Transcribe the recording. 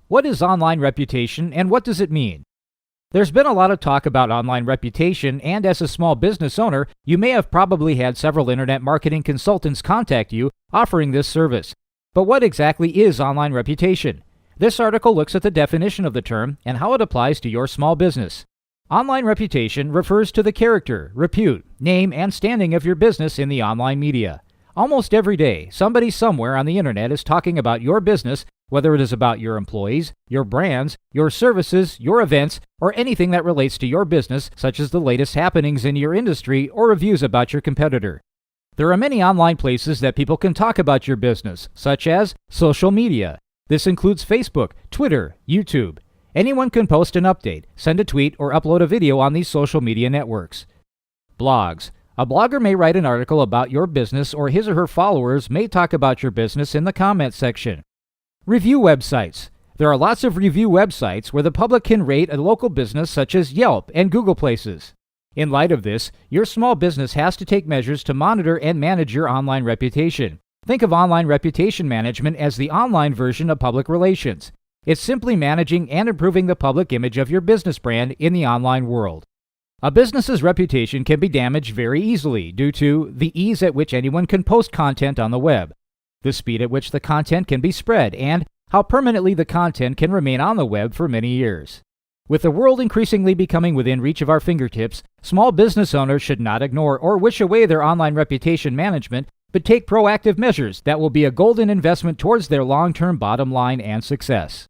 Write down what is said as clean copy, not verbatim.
What is online reputation and what does it mean? There's been a lot of talk about online reputation, and as a small business owner, you may have probably had several internet marketing consultants contact you offering this service. But what exactly is online reputation? This article looks at the definition of the term and how it applies to your small business. Online reputation refers to the character, repute, name, and standing of your business in the online media. Almost every day, somebody somewhere on the internet is talking about your business, whether it is about your employees, your brands, your services, your events, or anything that relates to your business, such as the latest happenings in your industry or reviews about your competitor. There are many online places that people can talk about your business, such as social media. This includes Facebook, Twitter, YouTube. Anyone can post an update, send a tweet, or upload a video on these social media networks. Blogs. A blogger may write an article about your business, or his or her followers may talk about your business in the comments section. Review websites. There are lots of review websites where the public can rate a local business such as Yelp and Google Places. In light of this, your small business has to take measures to monitor and manage your online reputation. Think of online reputation management as the online version of public relations. It's simply managing and improving the public image of your business brand in the online world. A business's reputation can be damaged very easily due to the ease at which anyone can post content on the web, the speed at which the content can be spread, and how permanently the content can remain on the web for many years. With the world increasingly becoming within reach of our fingertips, small business owners should not ignore or wish away their online reputation management, but take proactive measures that will be a golden investment towards their long-term bottom line and success.